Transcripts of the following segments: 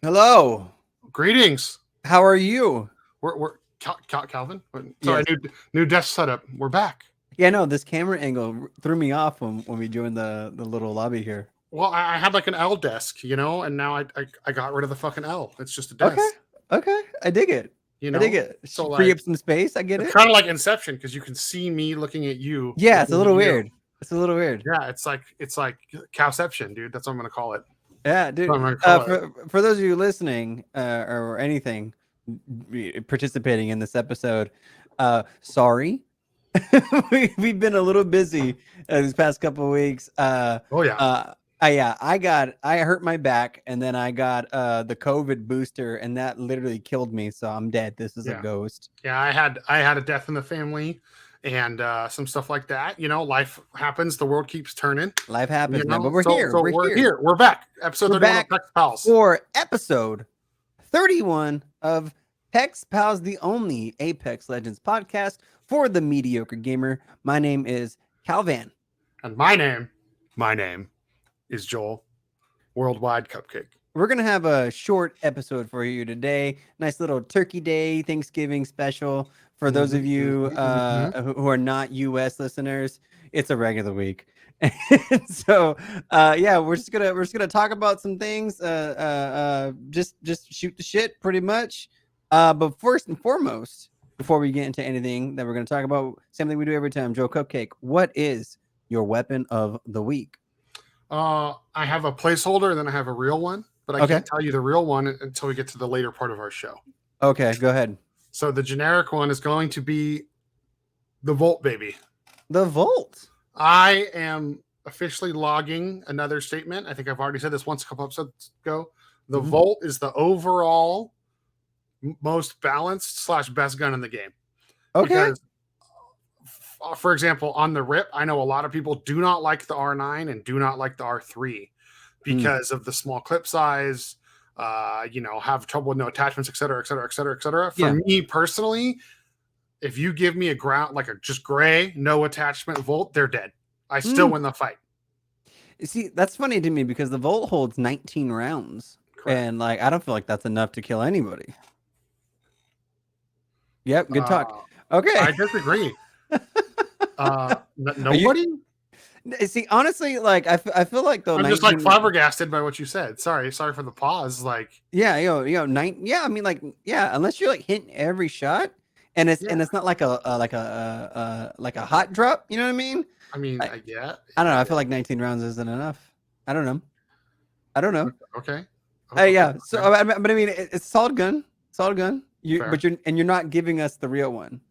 Hello. Greetings. How are you? Calvin. Sorry, Yes. new desk setup. We're back. Yeah, no, this camera angle threw me off when we joined the little lobby here. Well, I had like an L desk, and now I got rid of the fucking L. It's just a Okay. desk, Okay. I dig it. I dig it. So Free like up some space. I get it's it. kind of like Inception because you can see me looking at you. Yeah, it's a looking at little you. weird. It's a little weird. Yeah, it's like Cowception, dude. That's what I'm gonna call it. Yeah, That's dude. what I'm gonna call it. For those of you listening or anything participating in this episode, sorry. We've been a little busy these past couple of weeks. Oh yeah. I hurt my back and then I got the COVID booster and that literally killed me. So I'm dead. This is a ghost. Yeah, I had a death in the family and some stuff like that. Life happens. The world keeps turning. Life happens, man. But we're here. So we're here. We're back. Episode 31 of Pex Pals. For episode 31 of Pex Pals, the only Apex Legends podcast for the mediocre gamer. My name is CowVan. And my name is Joel, Worldwide Cupcake. We're going to have a short episode for you today. Nice little Turkey Day, Thanksgiving special. For those of you who are not U.S. listeners, it's a regular week. So, we're just gonna talk about some things. Just shoot the shit, pretty much. But first and foremost, before we get into anything that we're gonna talk about, same thing we do every time. JoelCupcake, what is your weapon of the week? I have a placeholder, and then I have a real one, but I can't tell you the real one until we get to the later part of our show. Okay, go ahead. So the generic one is going to be the Volt, baby. The Volt. I am officially logging another statement. I think I've already said this once a couple episodes ago. The Volt is the overall most balanced / best gun in the game. Okay. Because, for example, on the RIP, I know a lot of people do not like the R9 and do not like the R3 because of the small clip size, have trouble with no attachments, et cetera, et cetera, et cetera, et cetera. For me personally, if you give me a ground, like a just gray, no attachment Volt, they're dead. I still win the fight. See, that's funny to me because the Volt holds 19 rounds. Correct. And I don't feel like that's enough to kill anybody. Yep, good talk. Okay. I disagree. Nobody? See, honestly, I feel like though I'm just flabbergasted by what you said. Sorry for the pause. I mean, unless you're hitting every shot, and it's not like a hot drop. You know what I mean? I mean, I don't know. I feel like 19 rounds isn't enough. I don't know. Okay. So, but I mean, it's a solid gun. You're not giving us the real one.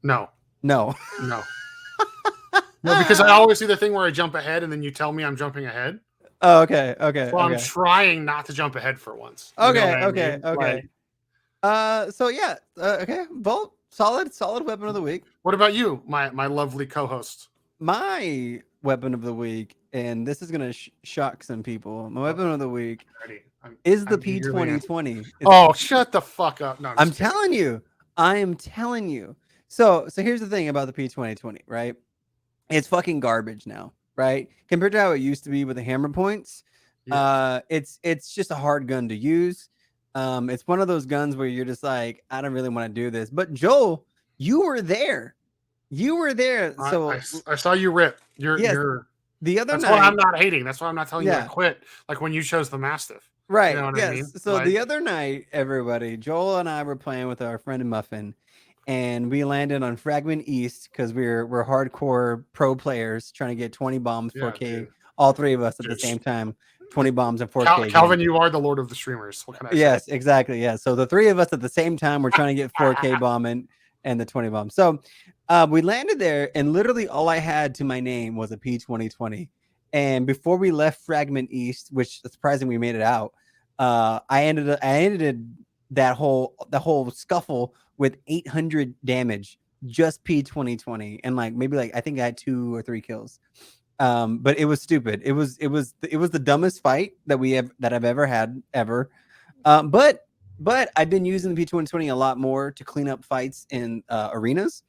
No. No, because I always do the thing where I jump ahead and then you tell me I'm jumping ahead. Oh, okay. Well, I'm trying not to jump ahead for once. Okay. Volt, solid weapon of the week. What about you, my lovely co-host? My weapon of the week, and this is gonna shock some people. My weapon of the week is the P2020. Oh, shut the fuck up! No, I'm telling you. I am telling you. So here's the thing about the P2020, right? It's fucking garbage now, right? Compared to how it used to be with the hammer points. Yeah. It's just a hard gun to use. It's one of those guns where you're just like, I don't really want to do this. But Joel, you were there. So I saw you rip. You're the other night. That's why I'm not hating. That's why I'm not telling you to quit. Like when you chose the Mastiff. Right. You know what I mean? So the other night, everybody, Joel and I were playing with our friend Muffin. And we landed on Fragment East because we're hardcore pro players trying to get 20 bombs, 4K. Dude. All three of us at the same time, 20 bombs and 4K. Calvin, you are the Lord of the streamers. What can I say? Yes, exactly. Yeah. So the three of us at the same time, we're trying to get 4K bombing and the 20 bombs. So we landed there, and literally all I had to my name was a P2020. And before we left Fragment East, which surprisingly we made it out, I ended that whole scuffle with 800 damage, just P2020, and maybe I think I had 2 or 3 kills. But it was stupid. It was the dumbest fight that I've ever had ever. But I've been using the P2020 a lot more to clean up fights in arenas,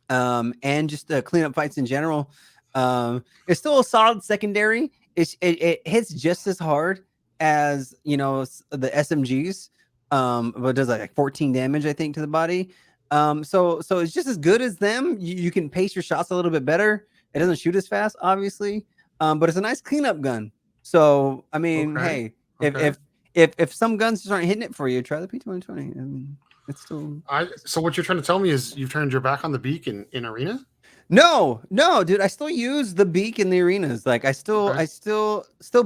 and just to clean up fights in general. It's still a solid secondary. It hits just as hard as the SMGs, but it does like 14 damage, I think, to the body. So it's just as good as them. You can pace your shots a little bit better. It doesn't shoot as fast, obviously, but it's a nice cleanup gun. So I mean, hey, if some guns just aren't hitting it for you, try the P2020. I mean, it's still. So what you're trying to tell me is you've turned your back on the beak in arena? No, dude. I still use the beak in the arenas. Like I still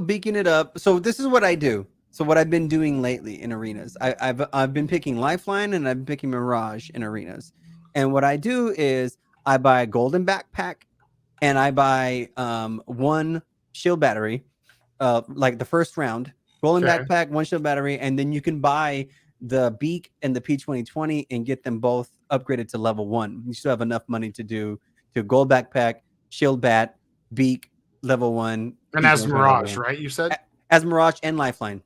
beaking it up. So this is what I do. So what I've been doing lately in arenas, I've been picking Lifeline and I've been picking Mirage in arenas. And what I do is I buy a golden backpack and I buy one shield battery, like the first round. Golden backpack, one shield battery, and then you can buy the beak and the P2020 and get them both upgraded to level 1. You still have enough money to do gold backpack, shield bat, beak, level 1. And as Mirage, right? You said as Mirage and Lifeline.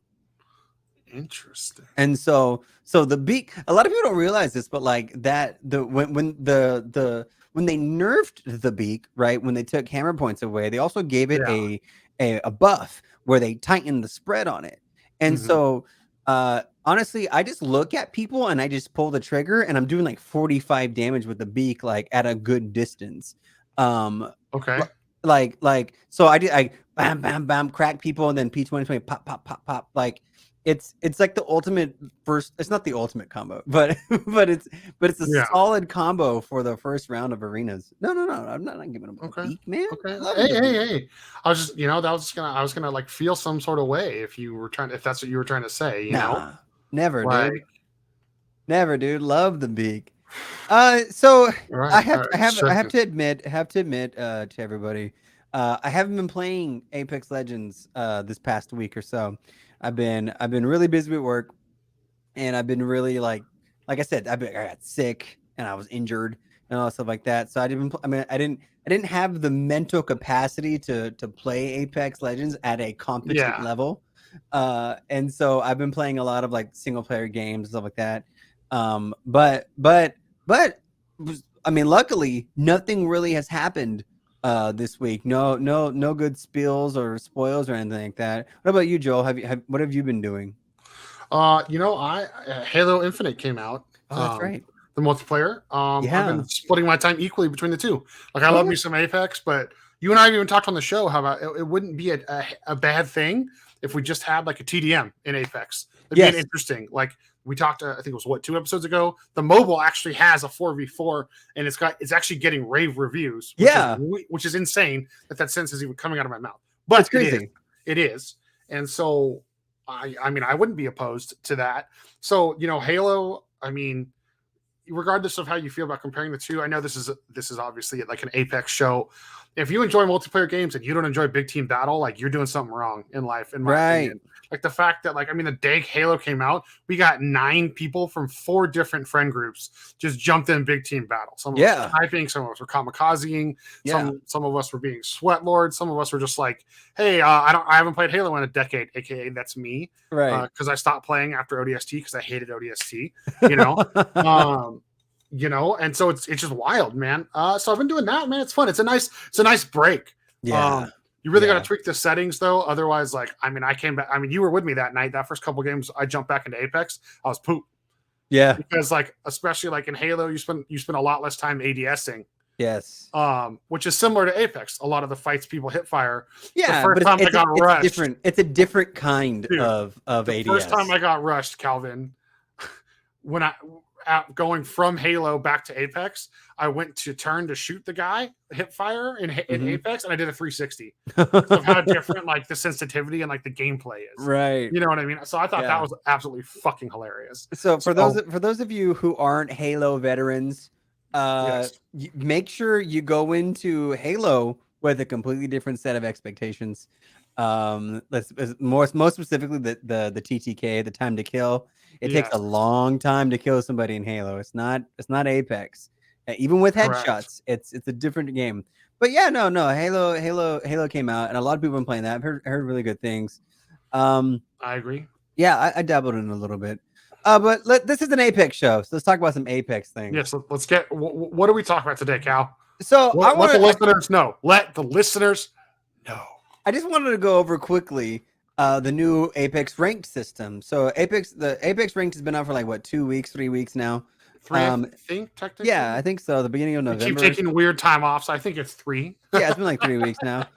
Interesting. And so the beak, a lot of people don't realize this, but like that when they nerfed the beak, right? When they took hammer points away, they also gave it a buff where they tightened the spread on it. And so honestly, I just look at people and I just pull the trigger and I'm doing like 45 damage with the beak, like at a good distance. Like so I bam bam bam crack people and then P2020 pop pop pop pop. Like it's like the ultimate first. It's not the ultimate combo, but it's a solid combo for the first round of arenas. No, I'm not giving them a beak, man. Hey. I was just I was gonna like feel some sort of way if that's what you were trying to say. You know, never, like, dude. Never, dude. Love the beak. So I have to admit to everybody, I haven't been playing Apex Legends this past week or so. I've been really busy with work, and I've been really like I said, I got sick and I was injured and all stuff like that. So I didn't have the mental capacity to play Apex Legends at a competent level. And so I've been playing a lot of like single player games and stuff like that. But I mean, luckily nothing really has happened this week. No good spills or spoils or anything like that. What about you, Joel? What have you been doing? Halo Infinite came out. Oh, that's right. The multiplayer. I've been splitting my time equally between the two. Like I love me some Apex, but you and I have even talked on the show how about it wouldn't be a bad thing if we just had like a TDM in Apex. It'd be interesting. Like we talked, I think it was 2 episodes ago. The mobile actually has a 4v4, and it's actually getting rave reviews. Which is insane that sentence is even coming out of my mouth. But it's crazy. It is, and so I mean I wouldn't be opposed to that. So Halo. I mean, regardless of how you feel about comparing the two, I know this is obviously like an Apex show. If you enjoy multiplayer games and you don't enjoy big team battle, like you're doing something wrong in life, in my opinion. Like the fact that the day Halo came out, we got 9 people from 4 different friend groups just jumped in big team battle. Some of us were typing, some of us were kamikazing, some of us were being sweat lords, some of us were just like, hey, I haven't played Halo in a decade, aka that's me, right? Because I stopped playing after ODST because I hated ODST, and so it's just wild, man. So I've been doing that, man. It's fun. It's a nice break. You really got to tweak the settings though. Otherwise, I came back. I mean, you were with me that night. That first couple games, I jumped back into Apex. I was poop. Yeah. Because especially in Halo, you spend a lot less time ADSing. Yes. Which is similar to Apex. A lot of the fights people hit fire. Yeah. The first time I got rushed. It's a different kind of ADS. The first time I got rushed, Calvin, when going from Halo back to Apex, I went to turn to shoot the guy, hit fire in Apex, and I did a 360 of how different the sensitivity and the gameplay is. Right. You know what I mean? So I thought that was absolutely fucking hilarious. So for those of you who aren't Halo veterans, make sure you go into Halo with a completely different set of expectations. Most specifically the TTK, the time to kill. It takes a long time to kill somebody in Halo. It's not Apex. Even with headshots, it's a different game. But Halo came out, and a lot of people have been playing that. I've heard really good things. I agree. Yeah, I dabbled in a little bit. But this is an Apex show, so let's talk about some Apex things. Yes, let's get. What do we talk about today, Cal? So let the listeners know. Let the listeners know. I just wanted to go over quickly the new Apex ranked system. So the Apex ranked has been out for like what 2 weeks, 3 weeks now. 3, I think, technically. Yeah, I think so. The beginning of We keep November. taking weird time off, so I think it's 3. Yeah, it's been like 3 weeks now.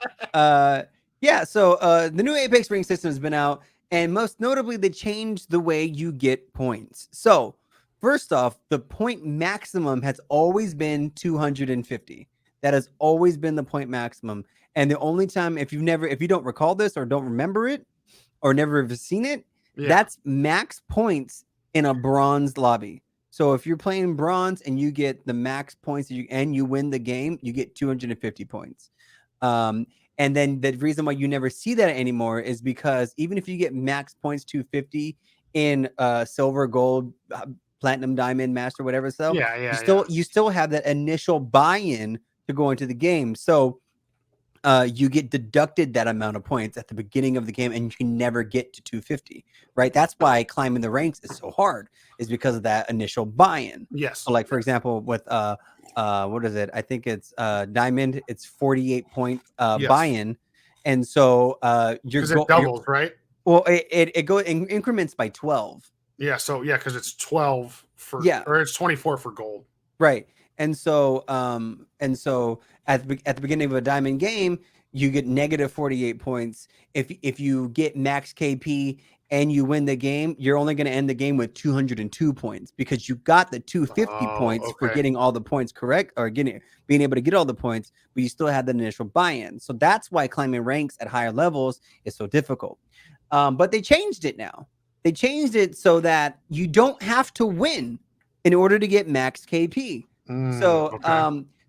Yeah, so the new Apex ring system has been out, and most notably, they changed the way you get points. So first off, the point maximum has always been 250. That has always been the point maximum. And the only time, if you don't recall this or don't remember it or never have seen it, that's max points in a bronze lobby. So if you're playing bronze and you get the max points and you win the game, you get 250 points. And then the reason why you never see that anymore is because even if you get max points 250 in silver, gold, platinum, diamond, master, whatever, so you still have that initial buy-in to go into the game. So you get deducted that amount of points at the beginning of the game, and you can never get to 250, right? That's why climbing the ranks is so hard, is because of that initial buy-in. Yes. So like, for example, with what is it? I think it's diamond, it's 48 point buy-in. And so because it doubles, right? Well, it goes in increments by 12. Yeah, so because it's 12 for or it's 24 for gold. Right. And so at the beginning of a diamond game, you get negative 48 points. If you get max KP and you win the game, you're only going to end the game with 202 points because you got the 250 points for getting all the points correct, or being able to get all the points, but you still had the initial buy-in. So that's why climbing ranks at higher levels is so difficult. But they changed it now. They changed it so that you don't have to win in order to get max KP. So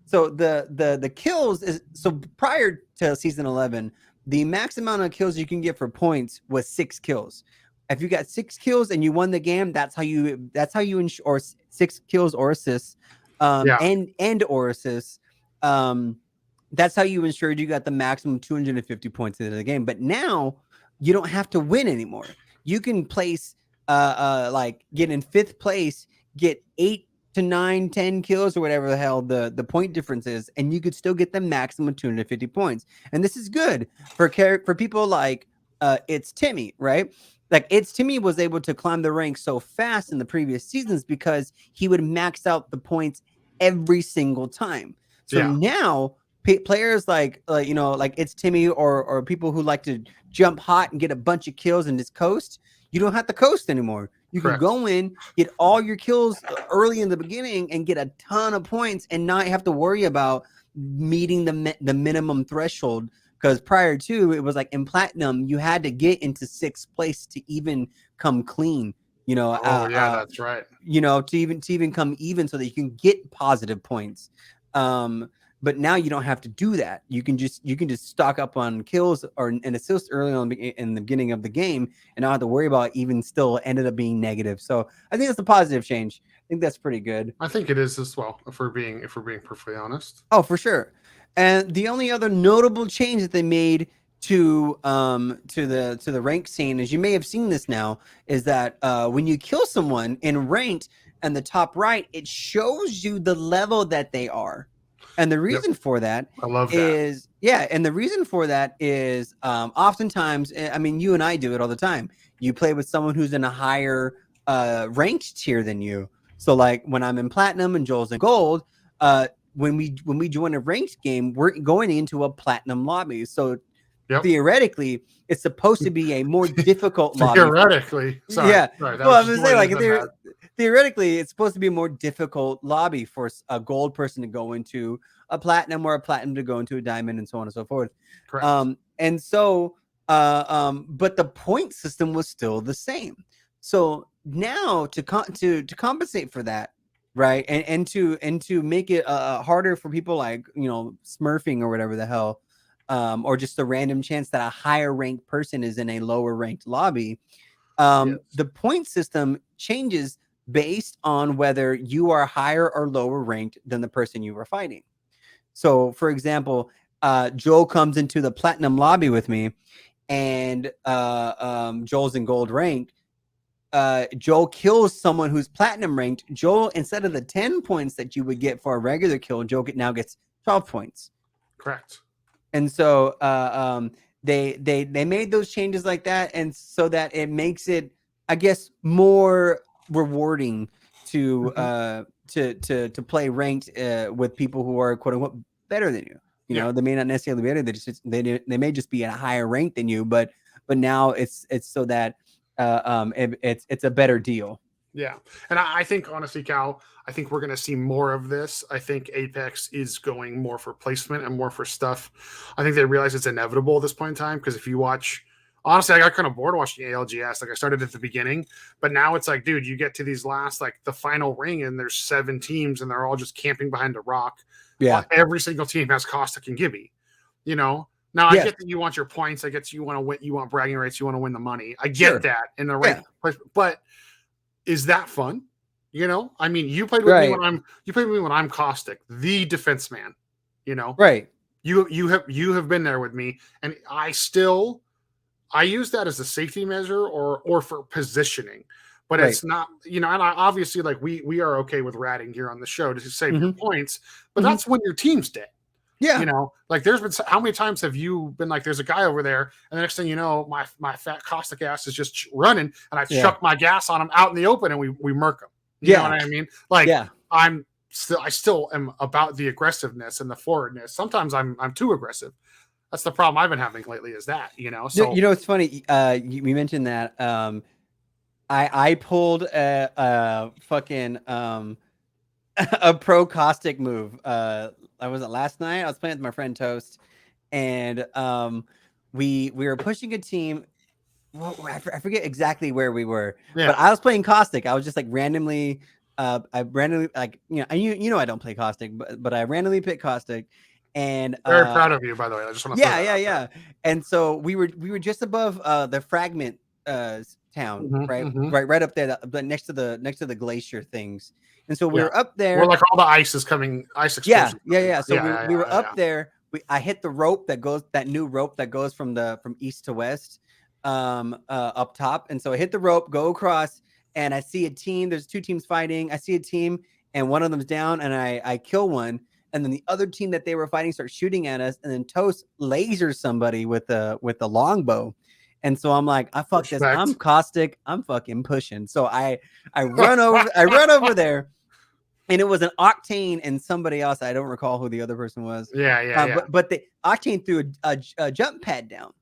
the kills is, so prior to season 11, the max amount of kills you can get for points was 6 kills. If you got 6 kills and you won the game, that's how you ensure 6 kills or assists, and or assists. That's how you ensured you got the maximum 250 points into the game. But now you don't have to win anymore. You can place like get in 5th place, get 8 to 9, 10 kills or whatever the hell the point difference is, and you could still get the maximum 250 points. And this is good for people like It's Timmy, right? Like It's Timmy was able to climb the ranks so fast in the previous seasons because he would max out the points every single time. So now players like It's Timmy or people who like to jump hot and get a bunch of kills and just coast, you don't have to coast anymore. You can go in, get all your kills early in the beginning, and get a ton of points, and not have to worry about meeting the minimum threshold. Because prior to, it was like in platinum, you had to get into 6th place to even come clean. That's right. To even come even, so that you can get positive points. But now you don't have to do that. You can just stock up on kills or an assist early on in the beginning of the game, and not have to worry about even still ended up being negative. So I think that's a positive change. I think that's pretty good. I think it is as well, if we're being perfectly honest. Oh, for sure. And the only other notable change that they made to the rank scene, as you may have seen this now, is that when you kill someone in ranked, in the top right, it shows you the level that they are. And the reason for that is the reason for that is oftentimes, I mean, you and I do it all the time. You play with someone who's in a higher ranked tier than you. So like when I'm in platinum and Joel's in gold, when we join a ranked game, we're going into a platinum lobby. So theoretically, it's supposed to be a more difficult lobby. Theoretically, sorry. Yeah. Sorry, well, I was saying, like, theoretically, it's supposed to be a more difficult lobby for a gold person to go into, a platinum, or a platinum to go into a diamond, and so on and so forth. Correct. And so, but the point system was still the same. So now to compensate for that, right, and to make it harder for people like smurfing or whatever the hell. Or just a random chance that a higher ranked person is in a lower ranked lobby. The point system changes based on whether you are higher or lower ranked than the person you were fighting. So, for example, Joel comes into the platinum lobby with me, and Joel's in gold ranked. Joel kills someone who's platinum ranked. Joel, instead of the 10 points that you would get for a regular kill, Joel now gets 12 points. Correct. And so they made those changes like that, and so that it makes it, I guess, more rewarding to to play ranked with people who are quote unquote better than you. You know, they may not necessarily be better. They may just be at a higher rank than you, but now it's so that it's a better deal. Yeah. And I think, honestly, Cal, I think we're going to see more of this. I think Apex is going more for placement and more for stuff. I think they realize it's inevitable at this point in time, because if you watch, honestly, I got kind of bored watching ALGS. Like, I started at the beginning, but now it's like, dude, you get to these last, like the final ring, and there's 7 teams, and they're all just camping behind a rock. Yeah. Every single team has Caustic and Gibby, you know? Now, I get that you want your points. I get you want to win. You want bragging rights. You want to win the money. I get that in the rank place, but is that fun? You know, I mean, you played with me when I'm Caustic, the defense man. You know, You have been there with me, and I use that as a safety measure or for positioning, but it's not. You know, and obviously, like we are okay with ratting here on the show to save your points, but that's when your team's dead. Yeah. You know, like there's been, how many times have you been like, there's a guy over there, and the next thing you know, my fat Caustic ass is just running, and I chuck my gas on him out in the open, and we murk him. You know what I mean? Like, I still am about the aggressiveness and the forwardness. Sometimes I'm too aggressive. That's the problem I've been having lately, is that, you know. So you know, it's funny. We mentioned that. I pulled a fucking a pro Caustic move. I wasn't last night. I was playing with my friend Toast, and we were pushing a team. Well, I forget exactly where we were, but I was playing Caustic. I was just like randomly, I randomly, like, you know, I don't play Caustic, but I randomly picked Caustic, and very proud of you, by the way. I just want to yeah. And so we were just above the fragment town, right up there, next to the glacier things. And so we were up there. We're like all the ice explosions. Yeah. So we were up there. I hit the rope that new rope that goes from east to west, up top. And so I hit the rope, go across, and I see a team. There's 2 teams fighting. I see a team, and one of them's down, and I kill one. And then the other team that they were fighting starts shooting at us, and then Toast lasers somebody with a longbow. And so I'm like, I fuck this. I'm Caustic. I'm fucking pushing. So I run over there, and it was an Octane and somebody else. I don't recall who the other person was. But the Octane threw a jump pad down,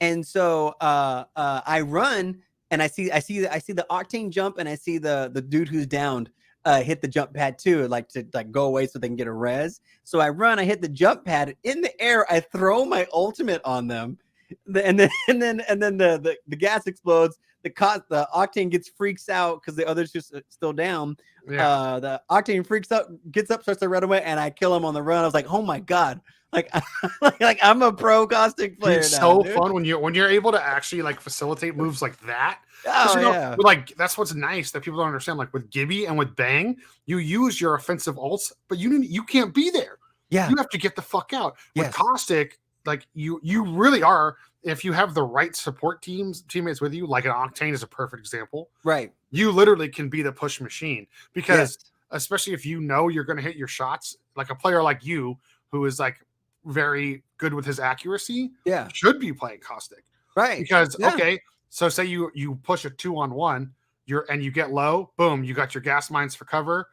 and so I run, and I see the Octane jump, and I see the dude who's downed hit the jump pad too, to go away so they can get a res. So I run, I hit the jump pad in the air, I throw my ultimate on them. And then the gas explodes. The Octane freaks out because the other's just still down. The Octane freaks out, gets up, starts to run away, and I kill him on the run. I was like, oh my god, like I'm a pro Caustic player. It's now, so fun when you're able to actually like facilitate moves like that. Like that's what's nice that people don't understand. Like with Gibby and with Bang, you use your offensive ults, but you can't be there. You have to get the fuck out. With Caustic, like you really are, if you have the right support teammates with you, like an Octane is a perfect example. Right. You literally can be the push machine, because especially if you know you're going to hit your shots, like a player like you, who is like very good with his accuracy, should be playing Caustic. Right. Because, okay, so say you push a 2-on-1, and you get low, boom, you got your gas mines for cover.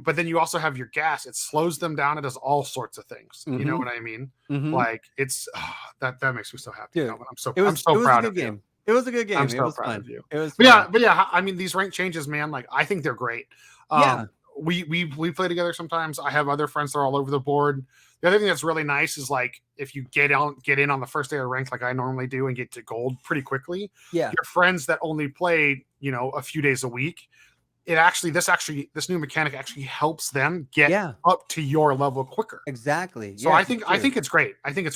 But then you also have your gas. It slows them down. It does all sorts of things. You know what I mean? Like it's that makes me so happy. Dude, I'm so proud of you. It was a good game. I'm so it was proud fun. of you. It was fun. But yeah. I mean, these rank changes, man. Like I think they're great. We play together sometimes. I have other friends that are all over the board. The other thing that's really nice is like if you get in on the first day of rank, like I normally do, and get to gold pretty quickly. Your friends that only play, a few days a week, this new mechanic actually helps them get up to your level quicker. Exactly. So I think it's great. I think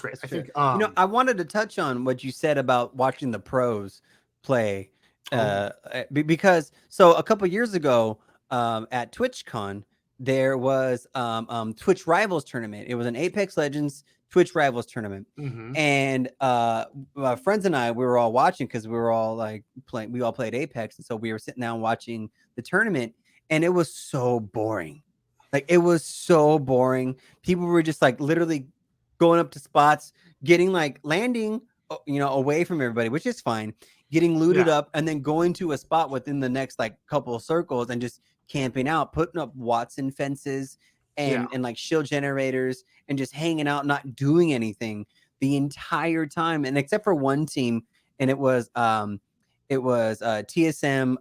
I wanted to touch on what you said about watching the pros play, because a couple years ago at TwitchCon there was Twitch Rivals tournament. It was an Apex Legends Twitch Rivals tournament, and my friends and I, we were all watching because we were all like playing. We all played Apex, and so we were sitting down watching the tournament, and it was so boring. Like it was so boring. People were just like literally going up to spots, getting like landing away from everybody, which is fine. Getting looted Yeah. up and then going to a spot within the next like couple of circles and just camping out, putting up Watson fences Yeah. and like shield generators and just hanging out, not doing anything the entire time. And except for one team, and it was TSM,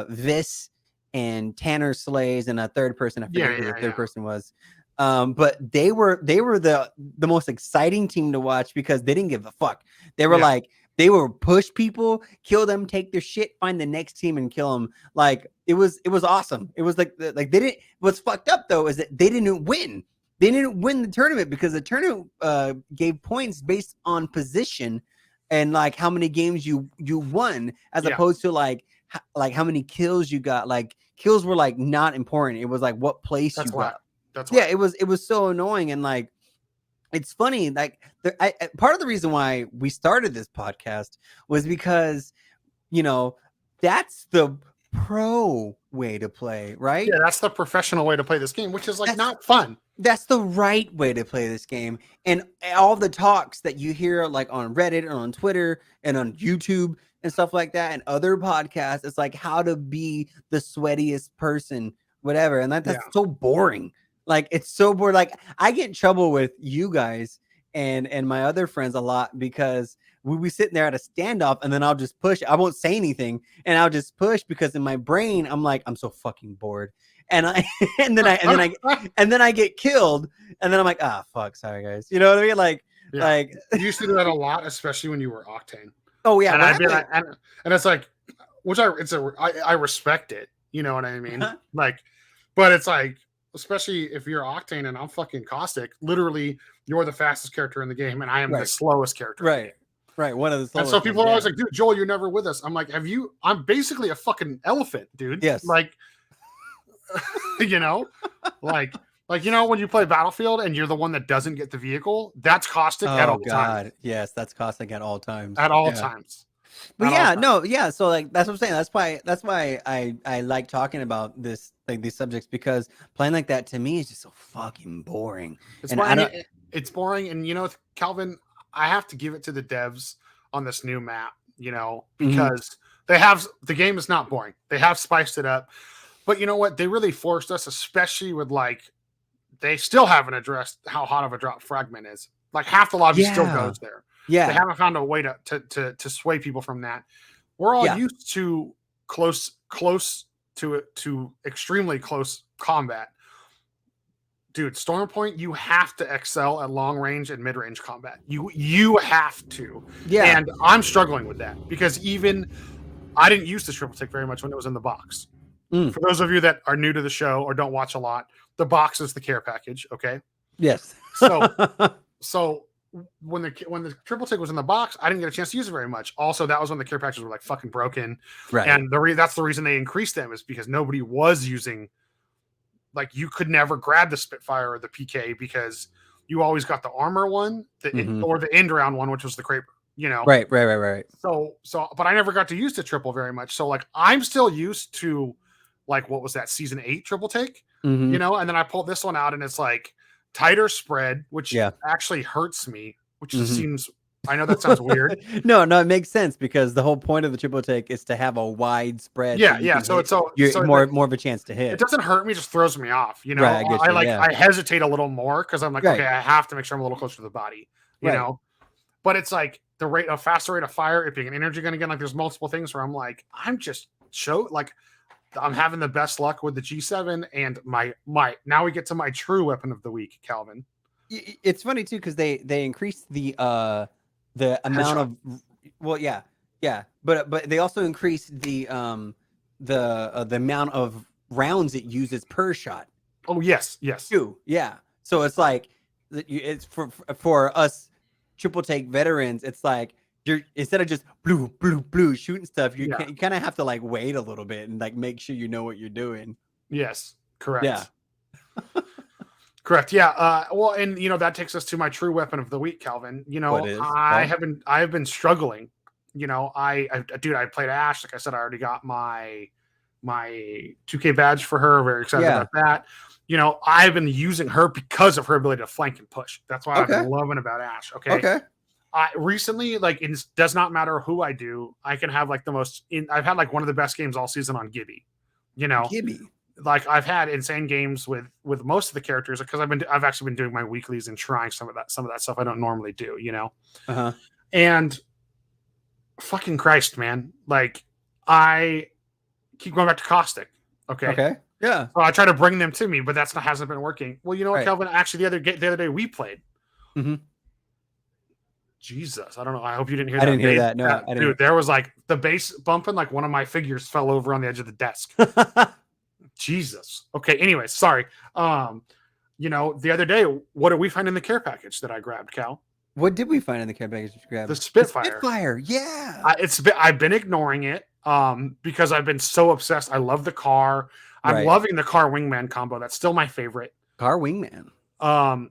Vis, and Tanner Slays, and a third person. I forget who the third person was. But they were the most exciting team to watch because they didn't give a fuck. They were like, they were push people, kill them, take their shit, find the next team and kill them. Like it was awesome. It was like they didn't. What's fucked up though is that they didn't win. They didn't win the tournament because the tournament gave points based on position and like how many games you won, as opposed to like how many kills you got. Like kills were like not important. It was like what place you got. That's it was so annoying. And like it's funny, like part of the reason why we started this podcast was because that's the pro way to play, right? Yeah, that's the professional way to play this game, which is like not fun. That's the right way to play this game. And all the talks that you hear like on Reddit and on Twitter and on YouTube and stuff like that and other podcasts, it's like how to be the sweatiest person, whatever. And that's so boring. Like it's so boring. Like I get in trouble with you guys and my other friends a lot because we'll be sitting there at a standoff and then I'll just push. I won't say anything and I'll just push because in my brain I'm like, I'm so fucking bored. And then I get killed and then I'm like, fuck, sorry guys. You know what I mean? Like you used to do that a lot, especially when you were Octane. Oh yeah. And I'd be like, and it's like, I respect it. You know what I mean? Like, but it's like, especially if you're Octane and I'm fucking Caustic, literally you're the fastest character in the game and I am the slowest character. Right. One of the slowest. And so people are always like, dude, Joel, you're never with us. I'm like, I'm basically a fucking elephant, dude. Yes. Like, like, when you play Battlefield and you're the one that doesn't get the vehicle, that's Caustic at all times. Yes, that's Caustic at all times. At all times. But so like that's what I'm saying. That's why I like talking about this, like these subjects, because playing like that to me is just so fucking boring. It's boring, and CowVan, I have to give it to the devs on this new map, because the game is not boring. They have spiced it up, but you know what? They really forced us, especially with they still haven't addressed how hot of a drop Fragment is. Like half the lobby still goes there. Yeah, they haven't found a way to sway people from that. We're all used to close to extremely close combat. Dude, Stormpoint, you have to excel at long range and mid range combat. You have to. Yeah. And I'm struggling with that because I didn't use the triple take very much when it was in the box. For those of you that are new to the show or don't watch a lot, the box is the care package. Okay. Yes. So when the triple take was in the box, I didn't get a chance to use it very much. Also, that was when the care packages were like fucking broken. Right. And that's the reason they increased them, is because nobody was using. Like you could never grab the Spitfire or the PK because you always got the armor one, or the end round one, which was the Kraber, Right. So, but I never got to use the triple very much. So like, I'm still used to like, what was that season 8 triple take, and then I pulled this one out and it's like tighter spread, which actually hurts me, which seems, I know that sounds weird. No, it makes sense because the whole point of the triple take is to have a wide spread. So it's more of a chance to hit. It doesn't hurt me, just throws me off. Right, I hesitate a little more because I'm like, okay, I have to make sure I'm a little closer to the body. You know, but it's like a faster rate of fire, it being an energy gun again. Like there's multiple things where I'm like, I'm having the best luck with the G7 and my now we get to my true weapon of the week, CowVan. It's funny too because they increased the amount of but they also increased the amount of rounds it uses per shot. Oh yes too. Yeah, so it's like it's for us triple take veterans, it's like you're, instead of just blue shooting stuff, you kind of have to like wait a little bit and like make sure you know what you're doing. Yes, correct. Yeah. Correct. Yeah. Well, and that takes us to my true weapon of the week, CowVan. I have been struggling. I played Ash. Like I said, I already got my 2K badge for her. Very excited about that. I've been using her because of her ability to flank and push. That's why I've been loving about Ash. Okay. recently, like, it does not matter who I do. I can have like I've had like one of the best games all season on Gibby. You know, Gibby. Like I've had insane games with most of the characters because I've actually been doing my weeklies and trying some of that stuff I don't normally do. You know, and fucking Christ, man, like I keep going back to Caustic. Okay. Yeah. So I try to bring them to me, but hasn't been working. Well, you know what, Right. Kelvin? Actually, the other day we played. Mm-hmm. Jesus, I don't know. I hope you didn't hear that. I didn't hear that. No, I didn't. Dude, there was like the bass bumping, like one of my figures fell over on the edge of the desk. Jesus. Okay. Anyways, sorry. You know, the other day, what did we find in the care package that I grabbed, Cal? What did we find in the care package you grabbed? The Spitfire. The Spitfire. Yeah. I've been ignoring it because I've been so obsessed. I love the car. I'm loving the car wingman combo. That's still my favorite. Car wingman.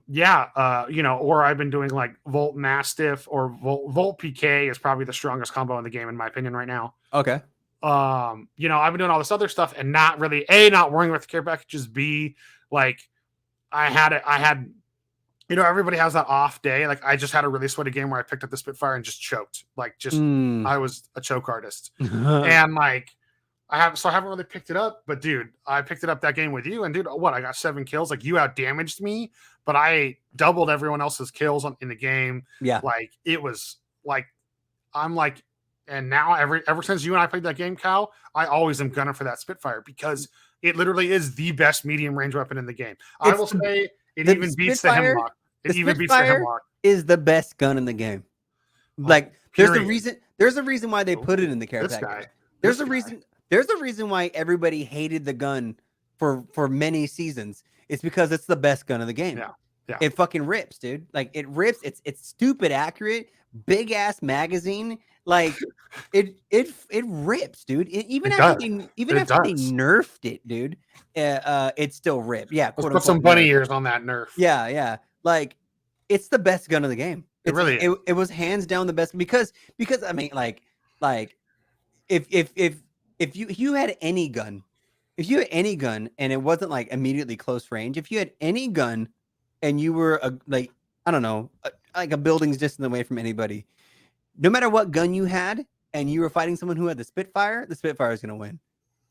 You know, or I've been doing like Volt Mastiff or Volt PK is probably the strongest combo in the game in my opinion right now. Okay. You know, I've been doing all this other stuff and not really not worrying about the care packages. B, like I had, you know, everybody has that off day. Like I just had a really sweaty game where I picked up the Spitfire and just choked. Like I was a choke artist. And like I haven't really picked it up, but dude, I picked it up that game with you, and dude, I got 7 kills. Like you out damaged me, but I doubled everyone else's kills in the game. Yeah, like it was like I'm like, and now ever since you and I played that game, Cal, I always am gunning for that Spitfire because it literally is the best medium range weapon in the game. I will say it even beats the Hemlock. It even beats the Hemlock. Is the best gun in the game. Like there's a reason why they put it in the care package. There's a reason why everybody hated the gun for many seasons. It's because it's the best gun of the game. Yeah. It fucking rips, dude. Like it rips. It's stupid accurate. Big ass magazine. Like it rips, dude. Even after they nerfed it, dude, it still ripped. Yeah, let's put some bunny ears on that nerf. Yeah. Like it's the best gun of the game. It really is. It was hands down the best because I mean like if you had any gun, and it wasn't like immediately close range, if you had any gun and you were like a building's distance away from anybody, no matter what gun you had, and you were fighting someone who had the Spitfire is gonna win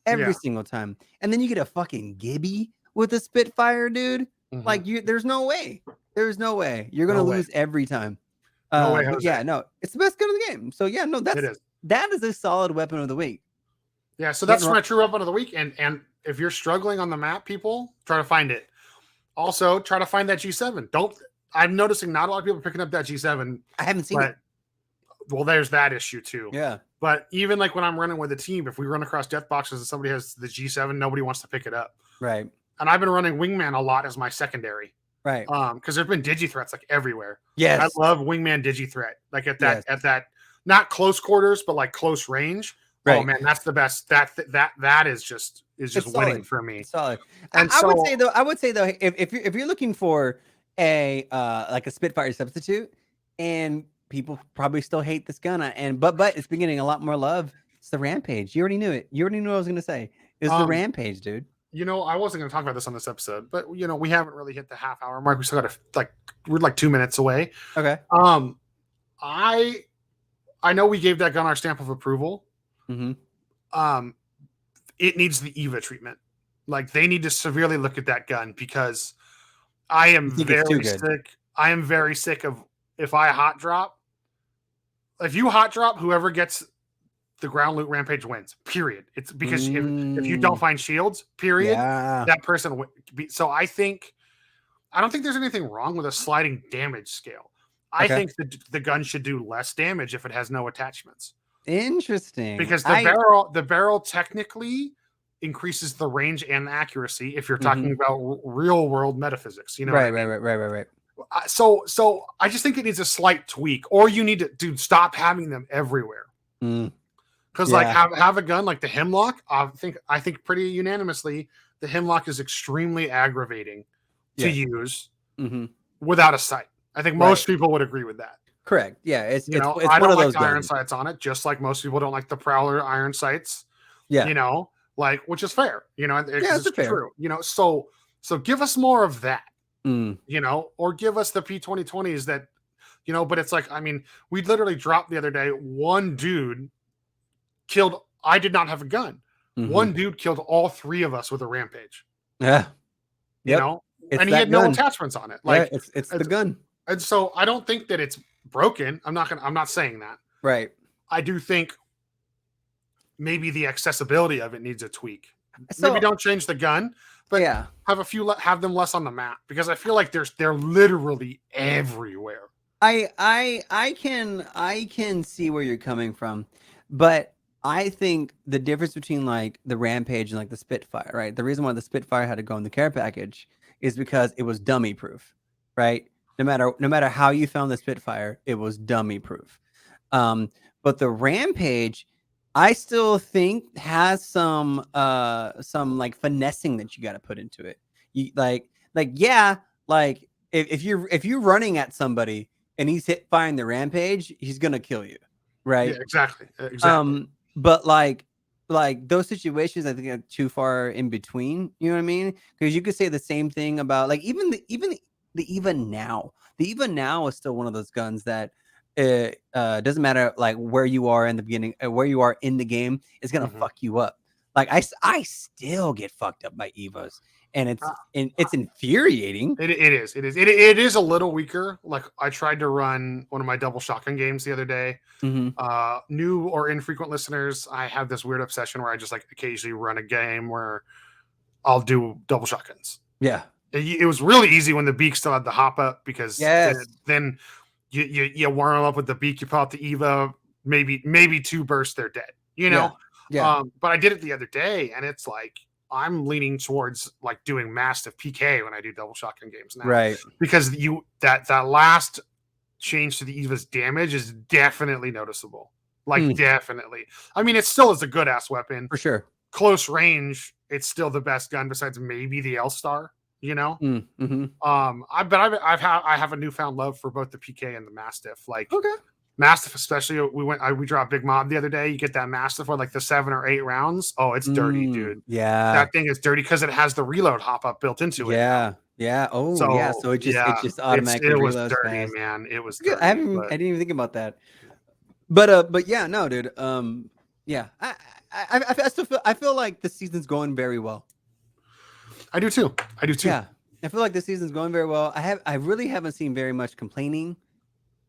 every single time. And then you get a fucking Gibby with a Spitfire, dude. Mm-hmm. Like there's no way you're gonna lose every time. No way, it's the best gun of the game. So yeah, no, that is a solid weapon of the week. Yeah, so that's my true weapon of the week. And if you're struggling on the map, people try to find it. Also, try to find that G7. I'm noticing not a lot of people are picking up that G7. I haven't seen it. Well, there's that issue too. Yeah. But even like when I'm running with a team, if we run across death boxes and somebody has the G7, nobody wants to pick it up. Right. And I've been running Wingman a lot as my secondary. Right. Because there's been digi threats like everywhere. Yes. I love Wingman digi threat. Like at that not close quarters, but like close range. Right. Oh man, that's the best. That is just winning for me. It's solid. And I would say though, if you're looking for a like a Spitfire substitute, and people probably still hate this gun, but it's been getting a lot more love. It's the Rampage. You already knew it. You already knew what I was gonna say. It's the Rampage, dude. You know, I wasn't gonna talk about this on this episode, but you know, we haven't really hit the half-hour mark. We still got we're like 2 minutes away. Okay. I know we gave that gun our stamp of approval. Mm-hmm. It needs the EVA treatment. Like they need to severely look at that gun because I am very sick. I am very sick of if I hot drop. If you hot drop, whoever gets the ground loot Rampage wins. Period. It's because if you don't find shields, period, that person. So I don't think there's anything wrong with a sliding damage scale. I think the gun should do less damage if it has no attachments. Interesting. Because the barrel technically increases the range and accuracy if you're talking about real world metaphysics. You know, right. So I just think it needs a slight tweak, or you need to stop having them everywhere. Because like have a gun like the Hemlock. I think pretty unanimously the Hemlock is extremely aggravating to use without a sight. I think most people would agree with that. Correct. Yeah, it's I one don't of those like iron sights on it, just like most people don't like the Prowler iron sights. Yeah, you know, like which is fair. You know, it's fair. true. You know, so give us more of that. You know, or give us the P2020s that you know, but it's like, I mean, we literally dropped the other day. One dude killed, I did not have a gun. One dude killed all 3 of us with a Rampage. Yeah. You know, it's and he had no attachments on it. Like, it's the gun. And so I don't think that it's broken. I'm not saying that. Right. I do think maybe the accessibility of it needs a tweak. So, maybe don't change the gun, but have them less on the map, because I feel like they're literally everywhere. I can see where you're coming from, but I think the difference between like the Rampage and like the Spitfire, right? The reason why the Spitfire had to go in the care package is because it was dummy proof, right? No matter how you found the Spitfire, it was dummy proof. But the Rampage, I still think has some like finessing that you got to put into it. You if you're running at somebody and he's firing the Rampage, he's gonna kill you, right? Yeah, exactly. But like those situations, I think are too far in between. You know what I mean? Because you could say the same thing about like even the EVA now. The EVA now is still one of those guns that doesn't matter like where you are in the beginning, where you are in the game, it's gonna fuck you up. Like I still get fucked up by EVAs, and it's infuriating. It is a little weaker. Like I tried to run one of my double shotgun games the other day. New or infrequent listeners, I have this weird obsession where I just like occasionally run a game where I'll do double shotguns. Yeah. It was really easy when the beak still had the hop up, because then you warm them up with the beak, you pull out the EVA, maybe 2 bursts, they're dead, you know? Yeah. But I did it the other day, and it's like I'm leaning towards like doing massive PK when I do double shotgun games now. Right. Because that last change to the EVA's damage is definitely noticeable. Like definitely. I mean, it still is a good ass weapon. For sure. Close range, it's still the best gun besides maybe the L-Star. You know, I have a newfound love for both the PK and the Mastiff. Like, Mastiff, especially, we dropped Big Mob the other day. You get that Mastiff with like the 7 or 8 rounds. Oh, it's dirty, dude. Yeah, that thing is dirty because it has the reload hop up built into it. Yeah. Oh, so it just automatically it was reloads dirty, fast. man. It was dirty. I didn't even think about that. But yeah, no, dude. Yeah, I feel like the season's going very well. I do too. Yeah, I feel like the season's going very well. I really haven't seen very much complaining.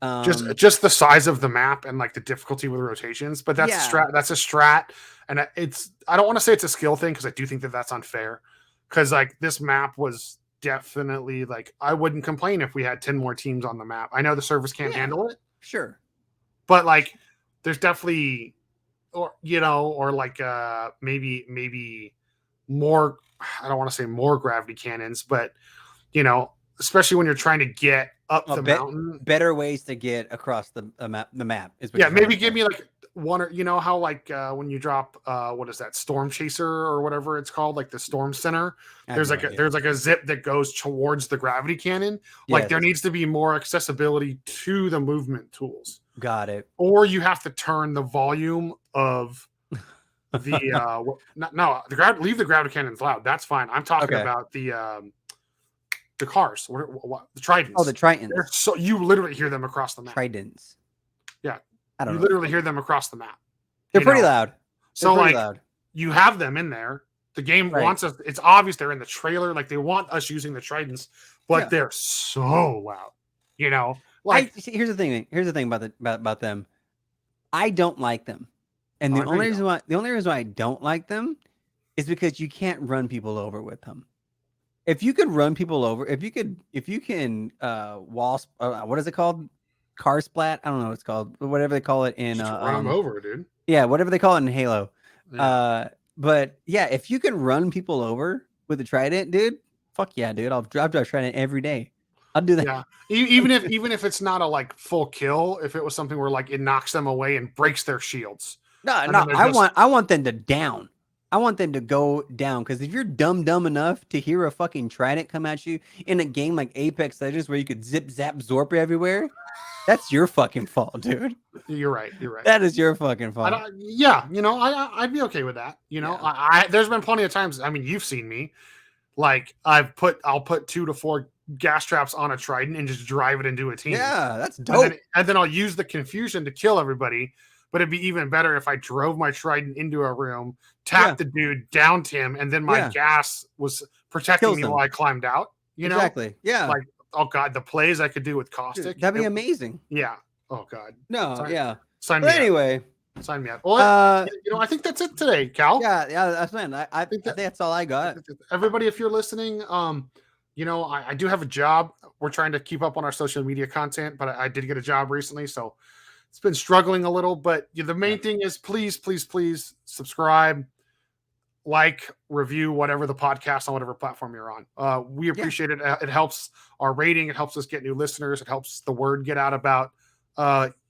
Just the size of the map and like the difficulty with rotations, but that's a strat. That's a strat, and I don't want to say it's a skill thing, because I do think that that's unfair. Because like this map was definitely like, I wouldn't complain if we had 10 more teams on the map. I know the servers can't handle it, sure, but like there's definitely, or like maybe more. I don't want to say more gravity cannons, but especially when you're trying to get up the mountain, better ways to get across the map. The map is maybe give me like one, or how like when you drop what is that, Storm Chaser or whatever it's called, like the Storm Center. There's like a zip that goes towards the gravity cannon. Like there needs to be more accessibility to the movement tools. Got it. Or you have to turn the volume of the leave the gravity cannons loud. That's fine. I'm talking about the cars. What the Tridents? Oh, the Tritons. So you literally hear them across the map. Tridents. Yeah, I don't know. You literally hear them across the map. They're pretty loud. So like you have them in there. The game wants us. It's obvious they're in the trailer. Like they want us using the Tridents, but they're so loud. Like here's the thing. Here's the thing about them. I don't like them. And the only reason why I don't like them is because you can't run people over with them. If you could run people over, if you can wall, what is it called? Car splat? I don't know what it's called. Whatever they call it in run them over, dude. Yeah, whatever they call it in Halo. Yeah. But yeah, if you can run people over with a Trident, dude, fuck yeah, dude. I'll drive Trident every day. I'll do that. Yeah. Even if it's not a like full kill, if it was something where like it knocks them away and breaks their shields. No, I want them to down. I want them to go down, because if you're dumb enough to hear a fucking Trident come at you in a game like Apex Legends where you could zip, zap, zorp everywhere, that's your fucking fault, dude. You're right. That is your fucking fault. I'd be okay with that. There's been plenty of times. I mean, you've seen me. Like I'll put 2 to 4 gas traps on a trident and just drive it into a team. Yeah, that's dope. And then I'll use the confusion to kill everybody. But it'd be even better if I drove my trident into a room, tapped the dude, downed him, and then my gas was protecting me while I climbed out. You know? Exactly. Yeah. Like, oh God, the plays I could do with Caustic. Dude, that'd be amazing. Yeah. Oh God. No, Sign me up. Anyway. Sign me up. Well, I think that's it today, Cal. Yeah, that's man. I think that's all I got. Everybody, if you're listening, I do have a job. We're trying to keep up on our social media content, but I did get a job recently, so it's been struggling a little. But the main thing is please subscribe, like, review whatever the podcast on whatever platform you're on. We appreciate it. It helps our rating. It helps us get new listeners. It helps the word get out about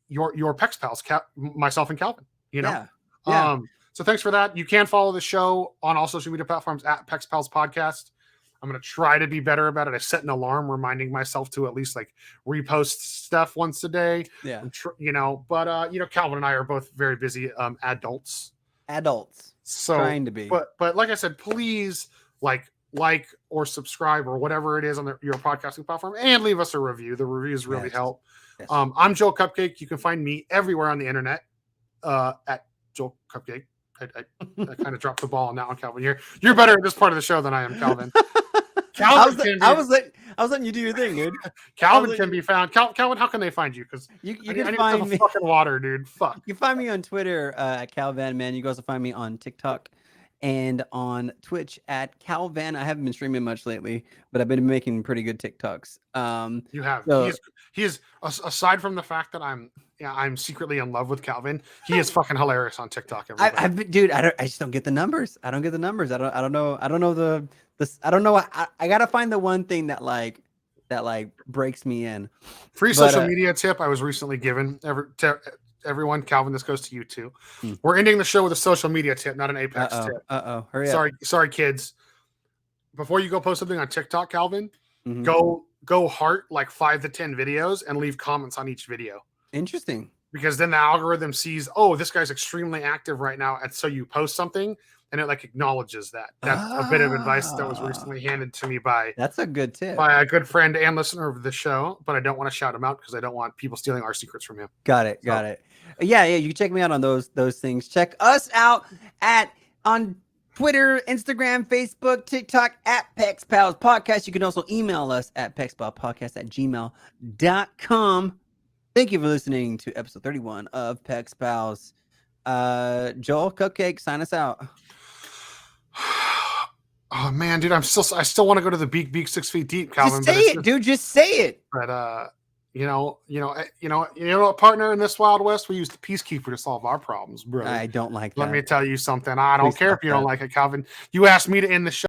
your Pex Pals, myself and Calvin. So thanks for that. You can follow the show on all social media platforms at Pex Pals Podcast. I'm going to try to be better about it. I set an alarm reminding myself to at least like repost stuff once a day. Yeah. Calvin and I are both very busy adults. So trying to be. But like I said, please like or subscribe or whatever it is on your podcasting platform and leave us a review. The reviews really help. Yes. I'm JoelCupcake. You can find me everywhere on the internet at JoelCupcake. I kind of dropped the ball on that one, Calvin. You're better at this part of the show than I am, Calvin. I was letting you do your thing, dude. Calvin can be found. Calvin, how can they find you? Because you can find me. Fucking water, dude. Fuck. You can find me on Twitter at CowVan, man. You can also find me on TikTok and on Twitch at CowVan. I haven't been streaming much lately, but I've been making pretty good TikToks. You have. So, he is aside from the fact that I'm secretly in love with Calvin. He is fucking hilarious on TikTok. Dude, I just don't get the numbers. I don't know. I don't know. I gotta find the one thing that breaks me in. Free social media tip I was recently given everyone. Calvin, this goes to you too. We're ending the show with a social media tip, not an Apex tip. Hurry up. Sorry, kids. Before you go post something on TikTok, Calvin, go heart like 5 to 10 videos and leave comments on each video. Interesting. Because then the algorithm sees, oh, this guy's extremely active right now, and so you post something and it like acknowledges that. That's a bit of advice that was recently handed to me by. That's a good tip. By a good friend and listener of the show, but I don't want to shout him out because I don't want people stealing our secrets from him. Got it. Yeah. You can check me out on those things. Check us out on Twitter, Instagram, Facebook, TikTok at Pex Pals Podcast. You can also email us at pexpalpodcast@gmail.com. Thank you for listening to episode 31 of Pex Pals. JoelCupcake, sign us out. Oh man, dude, I still want to go to the beak 6 feet deep, Calvin. Just say it, dude. Just say it. But you know what, partner, in this Wild West, we use the Peacekeeper to solve our problems, bro. I don't like that. Let me tell you something. I don't care if you don't like it, Calvin. You asked me to end the show.